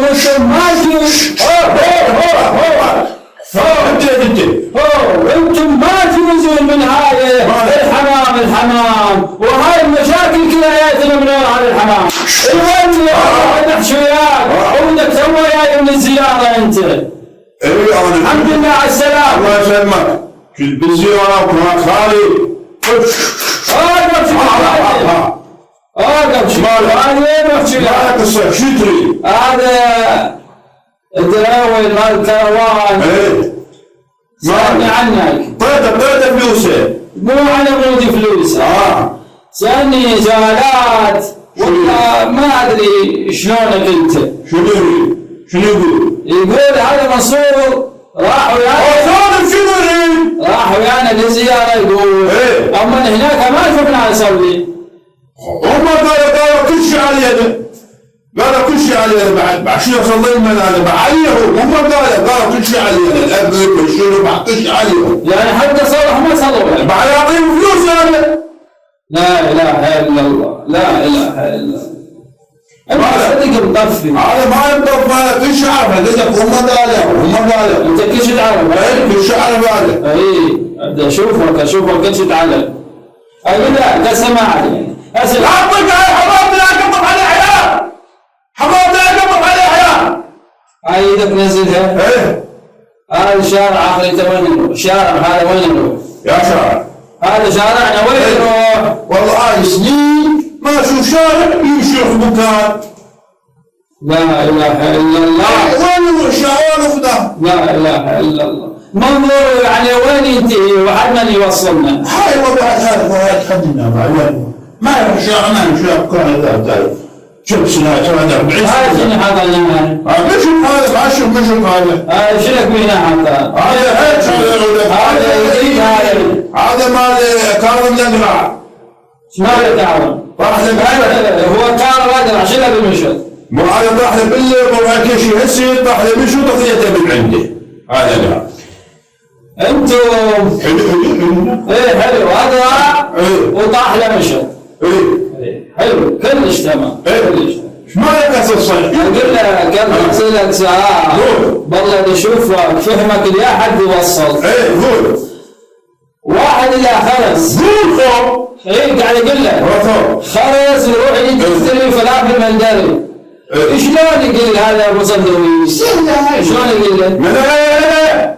وانتم ماشي. انتم ما تنزلون من هاي الحمام وهاي المشاكل كلها جايتنا من على الحمام. الوين نحشو وياك وبدك تسوي جاي من الزيارة انت. الحمد لله على السلامة. الله يسلمك. بالزيارة وما خالي. هذا قصة شو تريد؟ هذا الدراوي مال الكروان. سألني عنك. طيب فلوسه. مو على مودي فلوس. سألني جوالات والله ما أدري شلونك أنت. شنو يقول؟ يقول هذا منصور راح ويانا. شنو يريد؟ راح ويانا للزيارة يقول. أما هناك ما شفنا نسوي. هم قالوا كل شيء على يده. قالوا كل شيء على يده بعد شو يصلي المنازل عليهم. هم قالوا كل شيء على يده. الأب والشنو بعد كل شيء عليهم. يعني حتى صلح ما صلوا بعد يعطيهم فلوس هذا. لا إله إلا الله. لا إله إلا الله. أنت صدق مطفي. هذا ما يمطف هذا كل شيء عارف. هم قالوا. أنت كل شيء تعرف. كل شيء عارف هذا. بدي أشوفك كل شيء تعلم. أقول لا سمعني. لا تطق على حمام. لا تقطف على عيال. حمام لا تقطف على عيال. هاي ايدك نزلها. هذا شارع اخرته وين نروح؟ شارع هذا وين نروح؟ يا شارع. هذا شارعنا وين نروح؟ والله هاي سنين ما اشوف شارع يمشي في مكان. لا اله الا الله. وين نروح شارع وفدا؟ لا اله الا الله. منظور يعني وين ينتهي وحد من يوصلنا؟ هاي والله هاي تخدمنا بعد. ما يروح شارع ما يمشي كان هذا. شوف شنو هذا 40 سنة. هاي شنو هذا اللي مشي هذا ما اشوف مشي هذا. هاي شنك بينا حتى؟ هذا مال كاظم الأقرع. شمال كاظم؟ راح هو كاظم الأقرع شنو بالمشهد؟ مو هذا طاح له بالله وما كل شيء هسه طاح له بشو تقضيته من عنده. هذا لا. انتم حلو حلو هذا وطاح له مشهد. حلو كلش تمام. ايش مالك الصيف؟ اقول لك قبل اسالك سؤال. والله اشوفك فهمك اللي احد يوصل. قول. واحد اللي خرس. قول خو. قاعد اقول لك. خرس يروح يشتري فلافل مندري. شلون يقول هذا ابو صندويش؟ شلون يقول له؟ لا